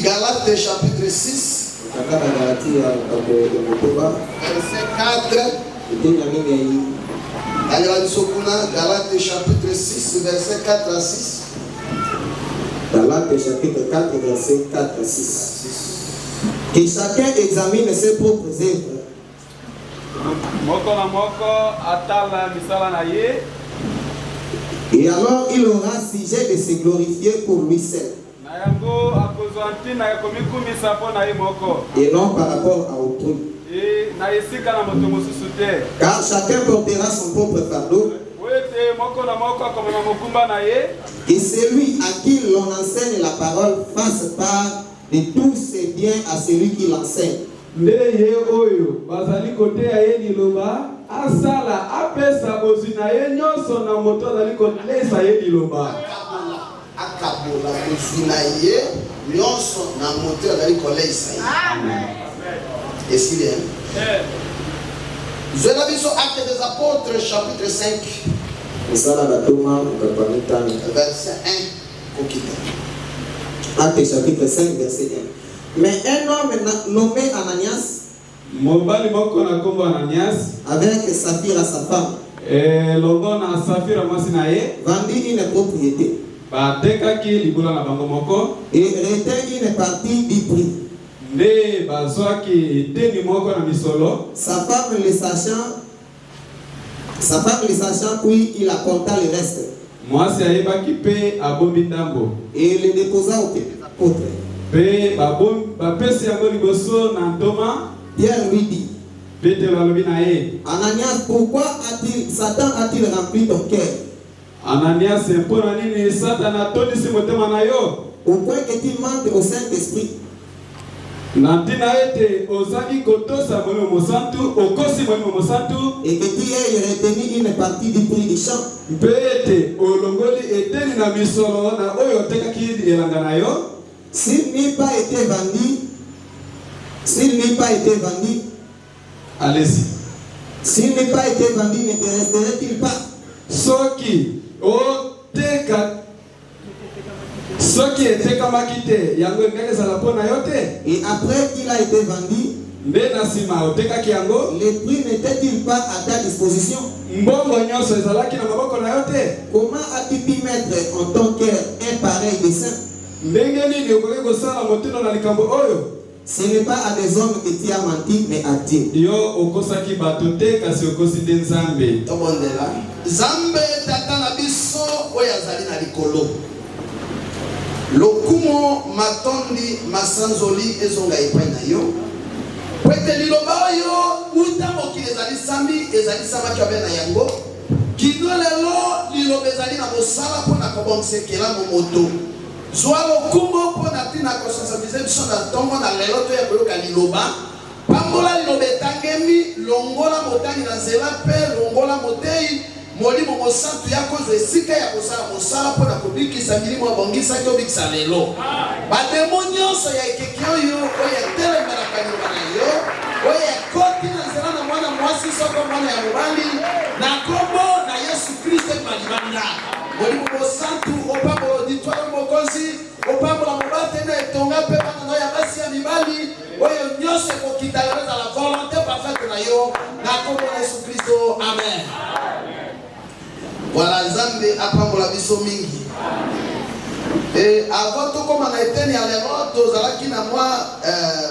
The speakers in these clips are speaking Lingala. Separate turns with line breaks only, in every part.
Galates chapitre 6, verset 4. Galates chapitre 6, verset 4 à 6.
Galates chapitre 4, verset 4 à 6. Que chacun examine ses propres œuvres. Et alors il aura sujet de se glorifier pour lui seul. Et non par rapport à autrui. Car chacun portera son propre fardeau. Et celui à qui l'on enseigne la parole fasse part de tous ses biens à celui qui l'enseigne.
Est-ce qu'il est? Je l'ai vu sur Actes des Apôtres, chapitre 5, verset 1.
Actes chapitre 5, verset 1. Mais un homme nommé Ananias, avec Saphira sa femme, vendit une propriété et retint une partie du prix. Sa femme le sachant, puis il apporta le reste. Et il le déposa au pied des apôtres. Pierre lui dit, Ananias, pourquoi Satan a-t-il rempli ton cœur
Ananias mpona nini Satana tondisi motema na yo?
Au point que tu manques au Saint-Esprit.
Nantina ete ozaki kotosa Molimo Mosantu, okosi Molimo Mosantu.
Et que tu aies retenu une partie du prix du champ.
Mpete olongoli eteni na misolo na oyo tekaki elanga na yo.
S'il n'eût pas été vendu,
Allez-y.
s'il n'est pas été vendu, ne te resterait-il pas?
Soki oteka soki etekamaki te yango engaki ezala mpo na yo te.
Et après qu'il a été vendu,
Nde na nsima otekaki yango.
le prix n'était-il pas à ta disposition?
Mbongo nyonso ezalaki na maboko na yo te.
Comment as-tu pu mettre en ton cœur un pareil dessein?
Ndenge nini okoki kosala motindo na likambo oyo?
Ce n'est pas à des hommes que tu as menti, mais à Dieu.
Yo okosaki bato te kasi okosi te Nzambe.
Tobondela. Nzambe tata na biso oyo azali na likolo. Lokumo matondi masanzoli ezonga epai na yo. Kwete liloba oyo uta mokili ezali sambi ezali samaki abe na yango. Kino lelo liloba ezali na mosala mpona kobongisekela momoto. Zwa lokumo mpona tina kosensibilize biso na ntongo na lelo to ya koyoka liloba. Pambola liloba etangemi longola motani na nzela mpe longola motei Molimo Mosantu ya kozwa esika ya kosala mosala mpona kobikisa milimo abongisaki obikisa lelo. Bademo nyonso ya ekeke oyo oyo etelemelaka liloba na yo oyo ekoti na nzela na mwana mwasi soko mwana ya mobali na kombo na Yesu Kristo malibanda. Molimo Mosantu opambola auditoire mokonzi opambola mobate na etonga mpe bana na ya basi ya mibali oyo nyonso ekokita lelo ezala volonté parfaite na yo na kombo na Yesu Kristo. Amen. Voilà, Nzambe apambola biso mingi. Et avant to koma na eteni ya lelo tozalaki na mwa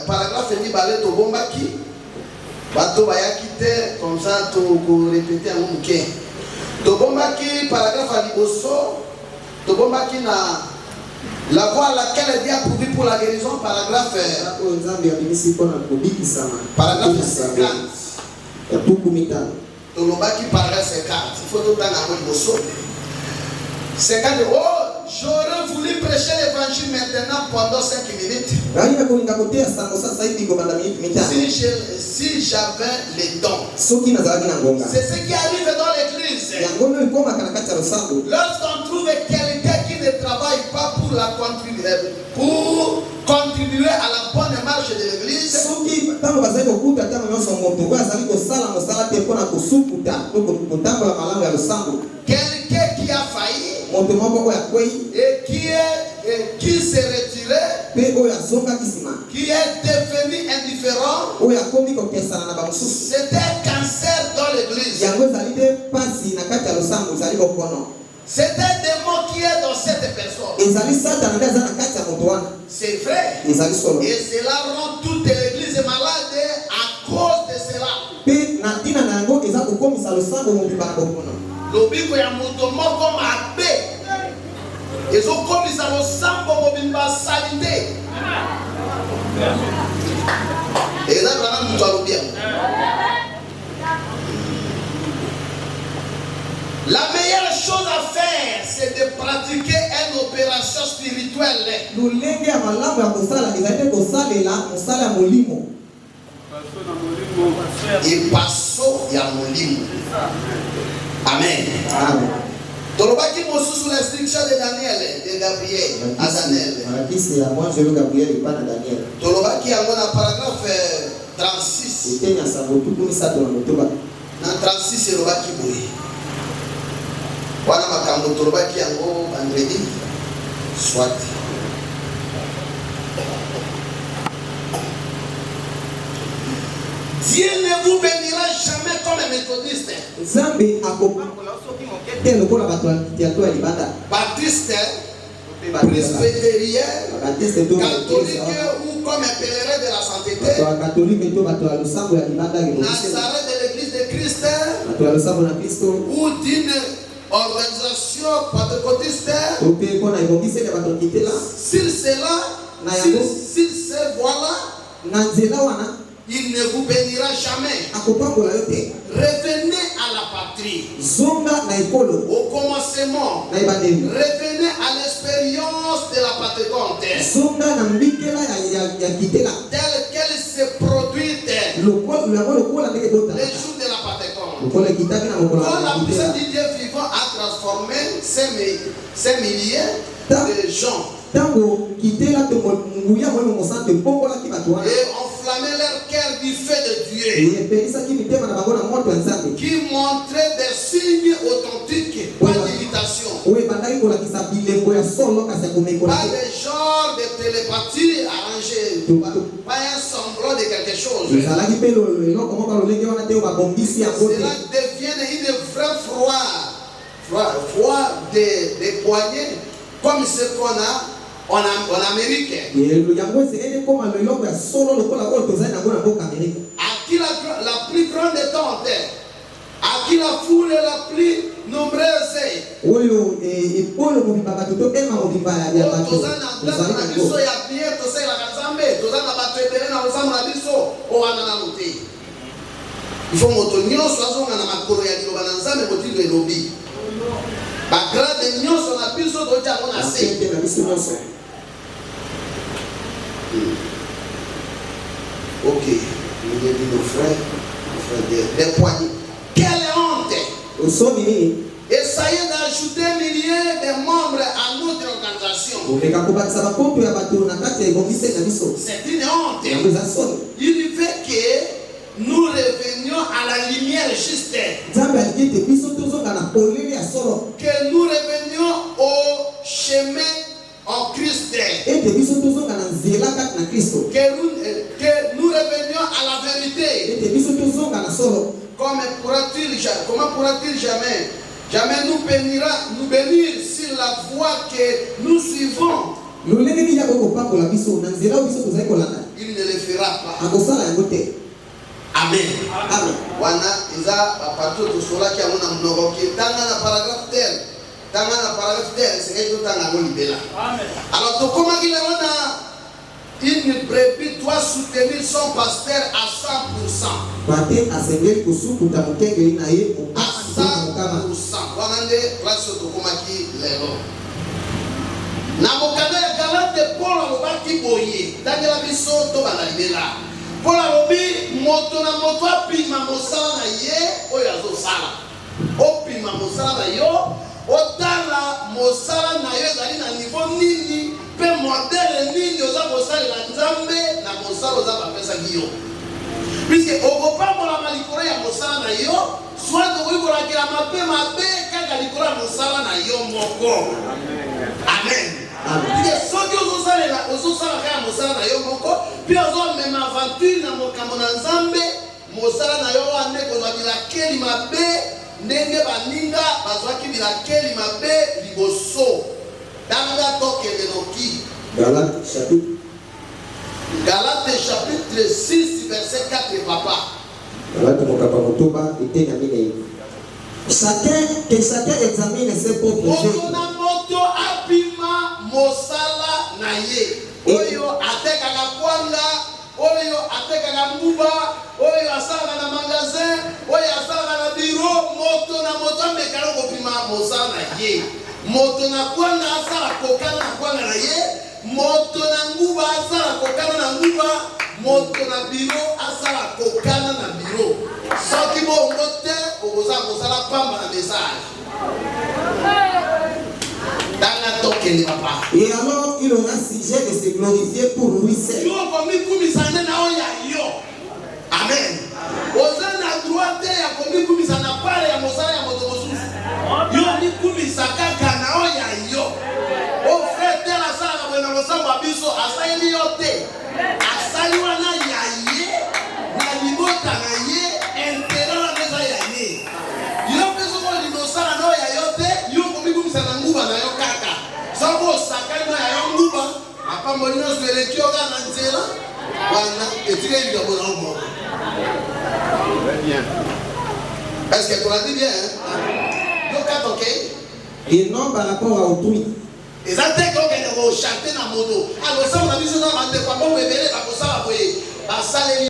paragraphe mibale tobombaki bato bayaki te comme ça to ko répéter yango muke. Tobombaki paragraphe ya liboso tobombaki na la voie à laquelle Dieu a pourvu pour la guérison, paragraphe 50. Tolobaki paragraphe 50. Il faut tout le temps avoir le saut. 50. Oh, j'aurais voulu prêcher l'évangile maintenant pendant 5 minutes. Si j'avais les dons. C'est ce qui arrive dans l'église. Lorsqu'on trouve quelqu'un qui ne travaille pas pour contribuer à la bonne marche de l'église, quelqu'un qui a failli et qui s'est retiré, qui est devenu indifférent, c'était un cancer dans l'église. C'est un démon qui est dans cette personne. C'est vrai. Et cela rend toute l'église malade à cause de cela. Lobiko ya moto moko mabe ezokomisa losambo mobimba salite. Eza bana mutu alobia. La meilleure chose à faire, c'est de pratiquer une opération spirituelle. Et passo ya molimo. Amen. Amen. Tolobaki mosusu l'instruction de Daniel, de Gabriel, à Daniel. Tolobaki yango na paragraphe 36. Na 36 elobaki boye. Wana makambo tolobaki yango vendredi soit. Dieu ne vous bénira jamais comme un méthodiste. Baptiste, presbytérien, catholique ou comme un pèlerin de la sainteté. Nazareth de l'église de Christ ou d'une organisation pentecôtiste. S'il se voilà, il ne vous bénira jamais. Revenez à la parole. patrie.
zonga na ekolo
Au commencement,
na ebandeli
revenez à l'expérience de la Pentecôte
zonga na mbikela ya kitela
telle qu'elle se produite
lokola ndenge
les
botala
jours de la Pentecôte.
lokola ekitaki na mokolo
Quand la
ya
puissance
kitela
du Dieu vivant a transformé ces milliers de gens
ntango kitela to nguya moyo mosante ebongolaki bato wana
et enflammé leur cœur du feu de Dieu
epelisaki mitema na bango na moto ya nzambe
qui montrait des signes authentiques, pas d'imitation,
oyo ebandaki kolakisa bilembo ya solo kasi ya komekola
pas
te
des genres de télépathie arrangés, pas un semblant de quelque chose.
ezalaki mpe eloko moko lolenge wana te oyo babongisi yango te
Cela devient une vraie froid des poignets comme ce qu'on a en Amérique.
yango ezekeli ekoma eloko ya solo lokola oyo tozali nango na mboka amerika
À qui la plus grande tente, à qui la foule la plus nombreuse.
oyo oyo mobimba bato to ema mobimba ya bato
Tozali na ndako na biso ya bien tosalelaka Nzambe, tozali na bato ebele na losambo na biso owana nano te. Il faut moto nyonso azonga na makolo ya liloba na Nzambe motindo elobi. Bagrade nyonso na biso totia yango na se.
akete na biso nyonso
Ok, il dit nos frères des poignées. Quelle honte!
osomi nini
Essayez d'ajouter milliers de membres à notre organisation.
omeka kobakisa bakompo ya bato na kati ya ebongisi na biso
C'est une honte.
yango eza soni
Il veut que nous revenions à la lumière juste.
nzambe alingi ete biso tozonga na polele ya solo
Que nous revenions au chemin en Christ.
ete biso tozonga na nzela kati na kristo
Que nous revenions à la vérité.
ete biso tozonga na solo
Comment pourra-t-il jamais nous bénir sur la voie que nous suivons?
lolenge nini ya kokopambola biso na nzela oyo biso tozali kolanda
Il ne le fera pas.
akosala yango te
Amen.
amen
Wana iza bapato tosolaki yango na monoko ke tanga na paragraphe tel c'est que tanga ngo libela. Alors tokomaki lelo na une brebis doit soutenir son pasteur à 100%.
bate asengeli kosukuta mokengeli na ye
À
mokama
100%. Wana nde place tokomaki lelo. Na mokanda ya Galate Paul alobaki boye tangela biso to bana libela. Paul alobi moto na moto apima mosala na ye oyo azosala. Opima mosala na yo otala mosala na yo ezali na niveau nini pe modele nini oza kosalela Nzambe na mosala oza bapesaki yo. Puisque okopambolama likolo ya mosala na yo soit okoki kolakela mabe kaka likolo ya mosala na yo moko. Amen. Soki ozosala kaka mosala na yo moko mpe ozomema aventure na mokambo na Nzambe mosala na yo wana ekozwa bilakeli mabe ndenge baninga bazwaki bilakeli mabe liboso tanga tokende noki Galate chapitre 6 verset 4 papa.
Galate mokapa motoba eteni ya minei chacun examine ses propres
moto na moto apima mosala na ye oyo atekaka kwanga oyo atekaka nguba oyo asalaka na magasin oyo asalaka na biro moto na moto amekala kopima mosala na ye moto na kwanga asala kokana na kwanga na ye moto na nguba asala kokana na nguba moto na biro asala kokana na biro soki bongo te okoza kosala pamba na message tanga tokende papa.
Et alors il aura sujet de se glorifier pour lui seul.
Yo komi kumisane na oya yo. Amen. Oza na droit te ya komi kumisana pale ya mosala ya moto mosusu. Yo ni kumisaka kana oya yo. O frère te la sala bwana mosamba biso asali yo te. Asali wana ya ye na libota na ye entera na mesa ya ye. Yo peso ko linosala na oya yo te yo komi kumisana nguba na yo kaka. Sabo sakana ya yo nguba apa molino zwele kyoga na nzela wana etike yi gabo na mo. Est-ce que tu l'as dit bien hein? Yo ka toke
Et non par rapport à autrui.
ezate ko kende ko chanter na moto. Alors ça on a vu ça dans la tête pas bon bébé ba ko sala boye ba sala